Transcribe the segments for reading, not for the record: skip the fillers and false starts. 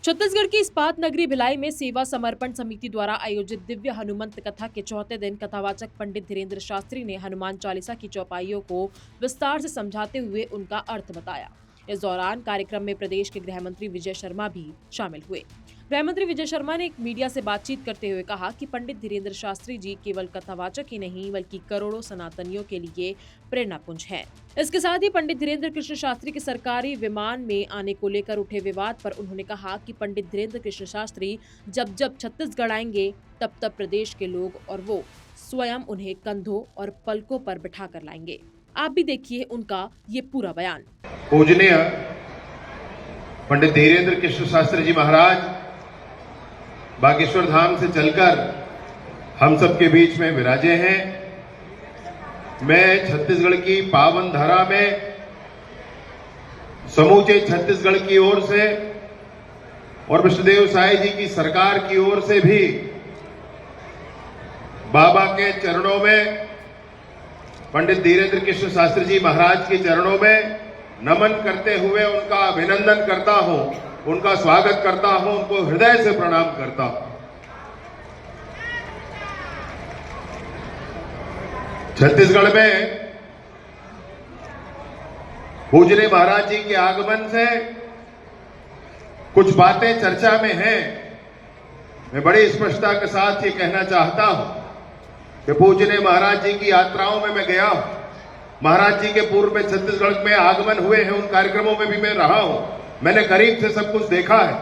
छत्तीसगढ़ की इस्पात नगरी भिलाई में सेवा समर्पण समिति द्वारा आयोजित दिव्य हनुमंत कथा के चौथे दिन कथावाचक पंडित धीरेन्द्र शास्त्री ने हनुमान चालीसा की चौपाइयों को विस्तार से समझाते हुए उनका अर्थ बताया। इस दौरान कार्यक्रम में प्रदेश के गृह मंत्री विजय शर्मा भी शामिल हुए। गृह मंत्री विजय शर्मा ने एक मीडिया से बातचीत करते हुए कहा कि पंडित धीरेन्द्र शास्त्री जी केवल कथावाचक ही नहीं बल्कि करोड़ों सनातनियों के लिए प्रेरणापुंज हैं। इसके साथ ही पंडित धीरेन्द्र कृष्ण शास्त्री के सरकारी विमान में आने को लेकर उठे विवाद पर उन्होंने कहा कि पंडित धीरेन्द्र कृष्ण शास्त्री जब जब छत्तीसगढ़ आएंगे तब तब प्रदेश के लोग और वो स्वयं उन्हें कंधों और पलकों पर बिठा कर लाएंगे। आप भी देखिए उनका ये पूरा बयान। पूजनीय पंडित धीरेन्द्र कृष्ण शास्त्री जी महाराज बागेश्वर धाम से चलकर हम सबके बीच में विराजे हैं। मैं छत्तीसगढ़ की पावन धरा में समूचे छत्तीसगढ़ की ओर से और विष्णुदेव साई जी की सरकार की ओर से भी बाबा के चरणों में, पंडित धीरेन्द्र कृष्ण शास्त्री जी महाराज के चरणों में नमन करते हुए उनका अभिनंदन करता हूं, उनका स्वागत करता हूं, उनको हृदय से प्रणाम करता हूं। छत्तीसगढ़ में पूजनीय महाराज जी के आगमन से कुछ बातें चर्चा में हैं। मैं बड़ी स्पष्टता के साथ ये कहना चाहता हूं कि पूजनीय महाराज जी की यात्राओं में मैं गया हूं। महाराज जी के पूर्व में छत्तीसगढ़ में आगमन हुए हैं, उन कार्यक्रमों में भी मैं रहा हूं। मैंने करीब से सब कुछ देखा है।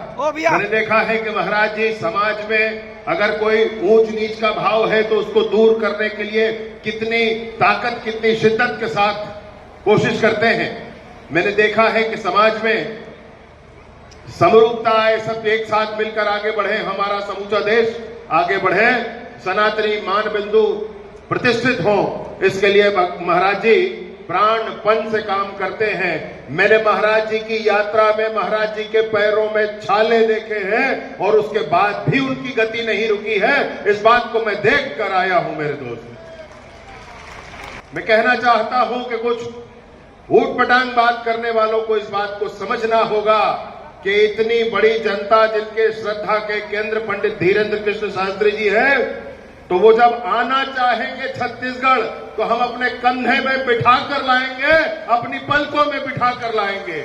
मैंने देखा है कि महाराज जी समाज में अगर कोई ऊंच नीच का भाव है तो उसको दूर करने के लिए कितनी ताकत, कितनी शिद्दत के साथ कोशिश करते हैं। मैंने देखा है कि समाज में समरूपता आए, सब एक साथ मिलकर आगे बढ़े, हमारा समूचा देश आगे बढ़े, सनातनी मान बिंदु प्रतिष्ठित हो, इसके लिए महाराज जी प्राणपण से काम करते हैं। मैंने महाराज जी की यात्रा में महाराज जी के पैरों में छाले देखे हैं और उसके बाद भी उनकी गति नहीं रुकी है। इस बात को मैं देख कर आया हूं मेरे दोस्त। मैं कहना चाहता हूं कि कुछ ऊटपटांग बात करने वालों को इस बात को समझना होगा कि इतनी बड़ी जनता जिनके श्रद्धा के केंद्र पंडित धीरेन्द्र कृष्ण शास्त्री जी है, तो वो जब आना चाहेंगे छत्तीसगढ़ तो हम अपने कंधे में बिठा कर लाएंगे, अपनी पलकों में बिठा कर लाएंगे।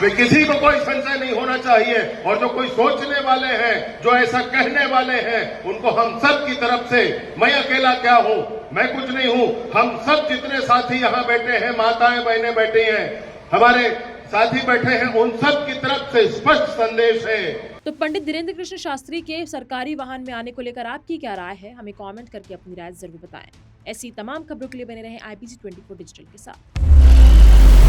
वे किसी को कोई संशय नहीं होना चाहिए। और जो कोई सोचने वाले हैं, जो ऐसा कहने वाले हैं, उनको हम सब की तरफ से, मैं अकेला क्या हूं, मैं कुछ नहीं हूं, हम सब जितने साथी यहां बैठे हैं, माताएं बहनें बैठी हैं, हमारे साथी बैठे हैं, उन सब की तरफ से स्पष्ट संदेश है। तो पंडित धीरेन्द्र कृष्ण शास्त्री के सरकारी वाहन में आने को लेकर आपकी क्या राय है? हमें कमेंट करके अपनी राय जरूर बताएं। ऐसी तमाम खबरों के लिए बने रहें IPG 24 डिजिटल के साथ।